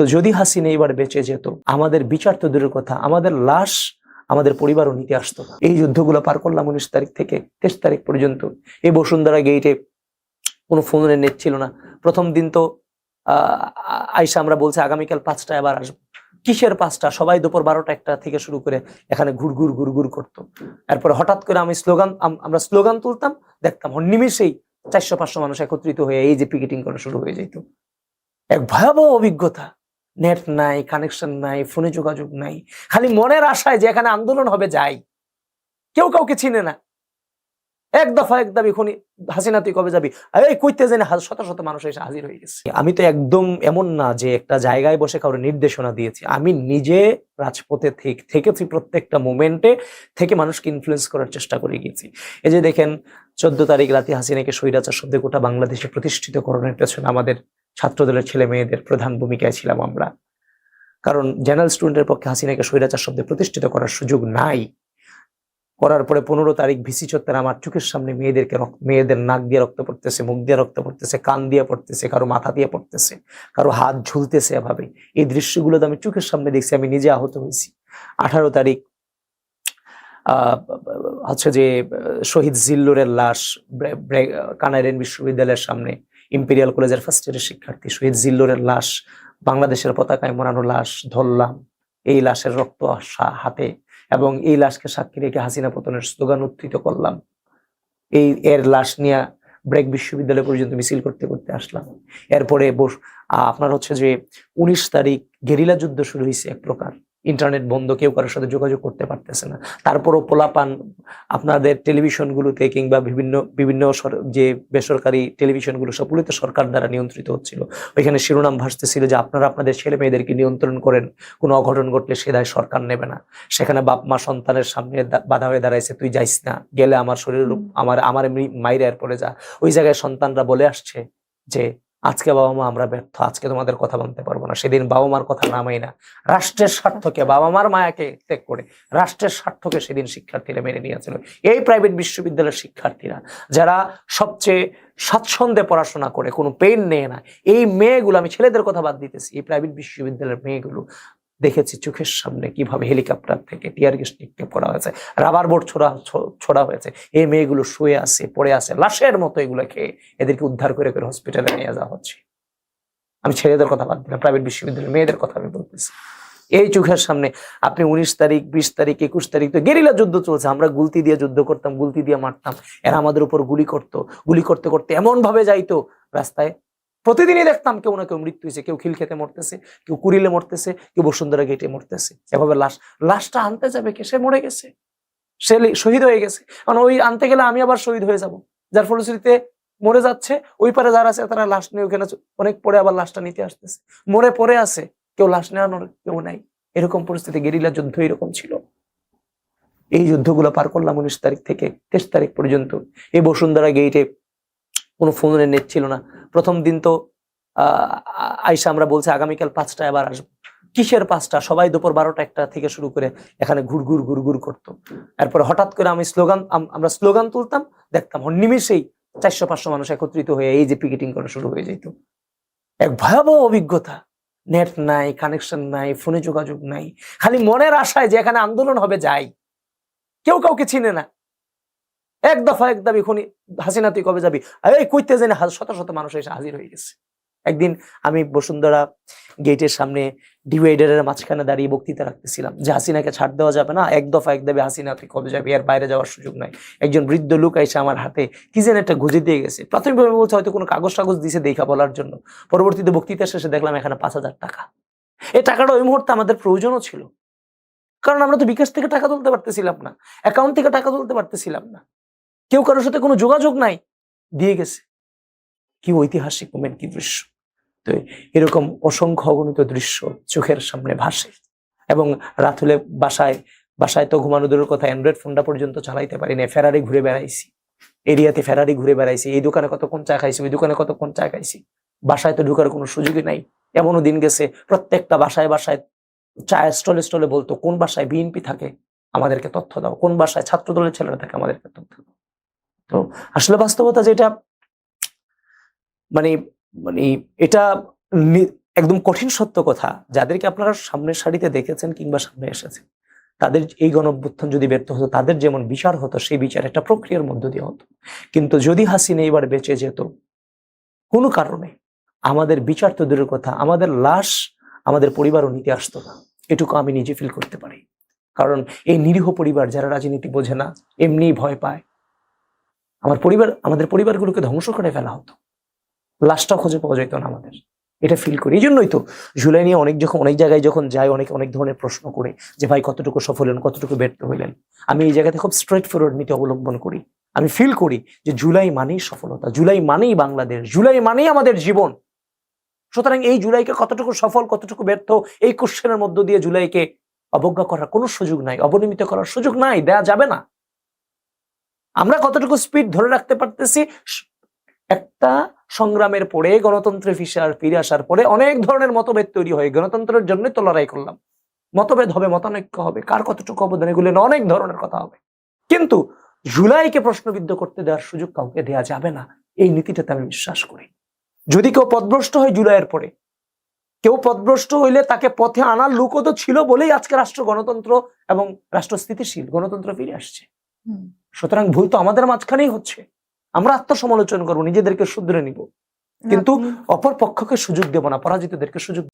তো যদি হাসিনা এবার বেঁচে যেত, আমাদের বিচার তো দূরের কথা, আমাদের লাশ আমাদের পরিবারও নিতে আসতো না। এই যুদ্ধগুলো পার করলাম 19 তারিখ থেকে 23 তারিখ পর্যন্ত। এই বসুন্ধরা গেইটে কোনো ফোনের নেট ছিল না। প্রথম দিন তো আইসা আমরা বলছি আগামীকাল 5টায় আবার আসবো। কিসের 5টা? সবাই দুপুর 12টা 1টা থেকে শুরু করে এখানে ঘুরঘুর ঘুরঘুর করতো। এরপরে হঠাৎ করে আমরা স্লোগান তুলতাম, দেখতাম নিমিষেই 400-500 মানুষ একত্রিত হয়ে এই যে পিকেটিং করা শুরু হয়ে যেত। এক ভয়াবহ অভিজ্ঞতা। নেট নাই, কানেকশন নাই, ফোনে যোগাযোগ নাই, খালি মনের আশায় যে এখানে আন্দোলন হবে যাই। কেউ কাউকে চিনে না। এক দফা এক দাবি, খুনি হাসিনা তুই কবে যাবি, এই কইতে জানি শত শত মানুষ এসে হাজির হয়ে গেছে। আমি তো একদম এমন না যে একটা জায়গায় বসে কারো নির্দেশনা দিয়েছি, আমি নিজে রাজপথে থেকেছি, প্রত্যেকটা মোমেন্টে থেকে মানুষকে ইনফ্লুয়েন্স করার চেষ্টা করে গিয়েছি। এই যে দেখেন 14 তারিখ রাতে হাসিনাকে স্বৈরাচার শব্দে গোটা বাংলাদেশে প্রতিষ্ঠিত করানোর পেছনে আমাদের ছাত্রদলের ছেলে মেয়েদের প্রধান ভূমিকায় ছিলাম আমরা। কারণ জেনারেল স্টুডেন্টের পক্ষে হাসিনাকে স্বৈরাচার শব্দে প্রতিষ্ঠিত করার সুযোগ নাই। করার পরে 15 তারিখ ভিসি চত্বরে আমার চোখের সামনে মেয়েদের নাক দিয়ে রক্ত পড়তেছে, মুখ দিয়ে রক্ত পড়তেছে, কান দিয়ে পড়তেছে, কারো মাথা দিয়ে পড়তেছে, কারো হাত ঝুলতেছে। এভাবে এই দৃশ্যগুলো আমি চোখের সামনে দেখছি, আমি নিজে আহত হয়েছি। 18 তারিখ হচ্ছে যে শহীদ জিল্লুরের লাশ কানাইরেন বিশ্ববিদ্যালয়ের সামনে, ইম্পেরিয়াল কলেজের ফার্স্ট ইয়ারের শিক্ষার্থী শহীদ জিল্লুরের লাশ, বাংলাদেশের পতাকায় মোড়ানো লাশ ধরলাম, এই লাশের রক্ত হাতে, এবং এই লাশকে সাক্ষী রেখে হাসিনা পতনের স্লোগান উদ্ধৃত করলাম। এর লাশ নিয়ে ব্রেক বিশ্ববিদ্যালয় পর্যন্ত মিছিল করতে করতে আসলাম। এরপরে আপনার হচ্ছে যে 19 তারিখ গেরিলা যুদ্ধ শুরু হয়েছে। এক প্রকার ইন্টারনেট বন্ধ, কেউ কারোর সাথে যোগাযোগ করতে পারতেছে না। তারপরও পোলাপান আপনাদের টেলিভিশনগুলোতে কিংবা বিভিন্ন যে বেসরকারি টেলিভিশনগুলো সবগুলোতে সরকার দ্বারা নিয়ন্ত্রিত হচ্ছিল। ওইখানে শিরোনাম ভাসতেছিল যে আপনারা আপনাদের ছেলে মেয়েদেরকে নিয়ন্ত্রণ করেন, কোনো অঘটন ঘটলে সে দায় সরকার নেবে না। সেখানে বাপ মা সন্তানের সামনে বাধা হয়ে দাঁড়াইছে, তুই যাইস না, গেলে আমার শরীর আমার মাইরে এরপরে যা। ওই জায়গায় সন্তানরা বলে আসছে যে আজকে বাবা মা আমরা ব্যর্থ, আজকে তোমাদের কথা মানতে পারবো না। সেদিন বাবা মার কথা নামাই না, রাষ্ট্রের স্বার্থকে, বাবা মার মায়াকে ত্যাগ করে রাষ্ট্রের স্বার্থকে সেদিন শিক্ষার্থীরা মেনে নিয়েছিল। এই প্রাইভেট বিশ্ববিদ্যালয়ের শিক্ষার্থীরা যারা সবচেয়ে স্বাচ্ছন্দ্যে পড়াশোনা করে, কোনো পেইন নেয় না, এই মেয়েগুলো, আমি ছেলেদের কথা বাদ দিতেছি, এই প্রাইভেট বিশ্ববিদ্যালয়ের মেয়েগুলো দেখেছি চোখের সামনে কিভাবে হেলিকপ্টার থেকে টিয়ার গ্যাস নিক্ষেপ করা হয়েছে, রাবার বোর্ড ছোড়া হয়েছে। এই মেয়েগুলো শুয়ে আছে, পড়ে আছে লাশের মতো, এগুলো খেয়ে এদেরকে উদ্ধার করে করে হসপিটালে নিয়ে যাওয়া হচ্ছে। আমি ছেলেদের কথা বাদ দিলাম, প্রাইভেট বিশ্ববিদ্যালয়ের মেয়েদের কথা আমি বলতেছি। এই চোখের সামনে আপনি 19 তারিখ 20 তারিখ 21 তারিখ তো গেরিলা যুদ্ধ চলছে, আমরা গুলতি দিয়ে যুদ্ধ করতাম, গুলতি দিয়ে মারতাম, এরা আমাদের উপর গুলি করতো। গুলি করতে করতে এমন ভাবে যাইতো রাস্তায়, প্রতিদিনই দেখতাম কেউ না কেউ মৃত্যু হয়েছে, কেউ খিল খেতে মরতেছে, কেউ কুড়িলে মরতেছে, কেউ বসুন্ধরা গেটে মরতেছে। এভাবে লাশটা আনতে যাবে কে? সে মরে গেছে, সে শহীদ হয়ে গেছে। কারণ ওই আনতে গেলে আমি আবার শহীদ হয়ে যাব, যার ফলশ্রুতিতে মরে যাচ্ছে। ওই পারে যারা আছে তারা লাশ নিয়ে ওখানে অনেক পরে আবার লাশটা নিতে আসতেছে, মরে পড়ে আছে, কেউ লাশ নেওয়ানোর কেউ নাই। এরকম পরিস্থিতি, গেরিলা যুদ্ধ এরকম ছিল। এই যুদ্ধগুলো পার করলাম 19 তারিখ থেকে 23 তারিখ পর্যন্ত। এই বসুন্ধরা গেইটে কোনো ফোনের নেট ছিল না। প্রথম দিন তো আইসা আমরা বলছি আগামীকাল 5টায় আবার আসবো। কিসের 5টা? সবাই দুপুর 12টা 1টা থেকে শুরু করে এখানে ঘুরঘুর ঘুরঘুর করতো। এরপরে হঠাৎ করে আমরা স্লোগান তুলতাম, দেখতাম নিমিষেই 400-500 মানুষ একত্রিত হয়ে এই যে পিকেটিং করা শুরু হয়ে যেত। এক ভয়াবহ অভিজ্ঞতা। নেট নাই, কানেকশন নাই, ফোনে যোগাযোগ নাই, খালি মনের আশায় যে এখানে আন্দোলন হবে যাই। কেউ কাউকে চিনে না। এক দফা এক দাবি, খুনি হাসিনা তুই কবে যাবি, এই কইতে জানি শত শত মানুষ এসে হাজির হয়ে গেছে। একদিন আমি বসুন্ধরা গেটের সামনে ডিভাইডারের মাঝখানে দাঁড়িয়ে বক্তৃতা রাখতেছিলাম যে হাসিনাকে ছাড় দেওয়া যাবে না, এক দফা এক দাবি, হাসিনা তুই কবে যাবি, এর বাইরে যাওয়ার সুযোগ নাই। একজন বৃদ্ধ লোক এসে আমার হাতে কি যেন একটা গুঁজে দিয়ে গেছে। প্রাথমিকভাবে বলছে হয়তো কোনো কাগজ টাগজ দিছে দেখা বলার জন্য। পরবর্তীতে বক্তৃতা শেষে দেখলাম এখানে 5,000 টাকা। এই টাকাটা ওই মুহূর্তে আমাদের প্রয়োজনও ছিল, কারণ আমরা তো বিকাশ থেকে টাকা তুলতে পারতেছিলাম না, অ্যাকাউন্ট থেকে টাকা তুলতে পারতেছিলাম না, কেউ কারোর সাথে কোনো যোগাযোগ নাই, দিয়ে গেছে। কি ঐতিহাসিক মোমেন্ট, কি দৃশ্য! তো এরকম অসংখ্য অগণিত দৃশ্য চোখের সামনে ভাসে। এবং রাত হলে বাসায় তো ঘুমানো দূরের কথা, অ্যান্ড্রয়েড ফোনটা পর্যন্ত চালাইতে পারি না। ফেরারি ঘুরে বেড়াইছি, এরিয়াতে ফেরারি ঘুরে বেড়াইছি, এই দোকানে কতক্ষণ চা খাইছি, ওই দোকানে কতক্ষণ চা খাইছি। বাসায় তো ঢুকার কোনো সুযোগই নাই। এমনও দিন গেছে প্রত্যেকটা বাসায় চায়ের স্টলে বলতো কোন বাসায় বিএনপি থাকে আমাদেরকে তথ্য দাও, কোন বাসায় ছাত্র দলের ছেলেরা থাকে আমাদেরকে তথ্য দাও। তো আসলে বাস্তবতা যেটা, মানে এটা একদম কঠিন সত্য কথা, যাদেরকে আপনারা সামনের সারিতে দেখেছেন কিংবা সামনে এসেছে, তাদের এই গণঅভ্যুত্থান যদি ব্যর্থ হতো, তাদের যেমন বিচার হতো, সেই বিচার একটা প্রক্রিয়ার মধ্য দিয়ে হতো। কিন্তু যদি হাসিনা এবার বেঁচে যেত কোনো কারণে, আমাদের বিচার তো দূরের কথা, আমাদের লাশ আমাদের পরিবারও নিতে আসতো না। এটুকু আমি নিজে ফিল করতে পারি। কারণ এই নিরীহ পরিবার যারা রাজনীতি বোঝে না, এমনি ভয় পায়, আমাদের পরিবারগুলোকে ধ্বংস করে ফেলা হতো, লাশটা খুঁজে পাওয়া যেত না আমাদের। এটা ফিল করি। এই জন্যই তো জুলাই নিয়ে অনেক জায়গায় যখন যাই, অনেক ধরনের প্রশ্ন করে যে ভাই কতটুকু সফল হলেন, কতটুকু ব্যর্থ হইলেন। আমি এই জায়গাতে খুব স্ট্রেট ফরওয়ার্ড নীতি অবলম্বন করি। আমি ফিল করি যে জুলাই মানেই সফলতা, জুলাই মানেই বাংলাদেশ, জুলাই মানেই আমাদের জীবন। সুতরাং এই জুলাইকে কতটুকু সফল, কতটুকু ব্যর্থ, এই কোশ্চেনের মধ্য দিয়ে জুলাইকে অবজ্ঞা করার কোনো সুযোগ নাই, অবনমিত করার সুযোগ নাই, দেয়া যাবে না। আমরা কতটুকু স্পিড ধরে রাখতে পারতেছি, একটা সংগ্রামের পরে গণতন্ত্রে ফিরে আসার পরে অনেক ধরনের মতভেদ তৈরি হয়। গণতন্ত্রের জন্য তো লড়াই করলাম, মতভেদ হবে, মতানৈক্য হবে, কার কতটুকু অবদান, এগুলো অনেক ধরনের কথা হবে। কিন্তু জুলাইকে প্রশ্নবিদ্ধ করতে দেওয়ার সুযোগ কাউকে দেয়া যাবে না, এই নীতিটাতে আমি বিশ্বাস করি। যদি কেউ পথভ্রষ্ট হয় জুলাইয়ের পরে, কেউ পথভ্রষ্ট হইলে তাকে পথে আনার লোকও তো ছিল বলেই আজকে রাষ্ট্র গণতন্ত্র এবং রাষ্ট্র স্থিতিশীল, গণতন্ত্র ফিরে আসছে। সুতরাং ভুল তো আমাদের মাঝখানেই হচ্ছে। আমরা আত্মসমালোচনা করবো, নিজেদেরকে শুধরে নিব, কিন্তু অপর পক্ষকে সুযোগ দেব না, পরাজিতদেরকে সুযোগ।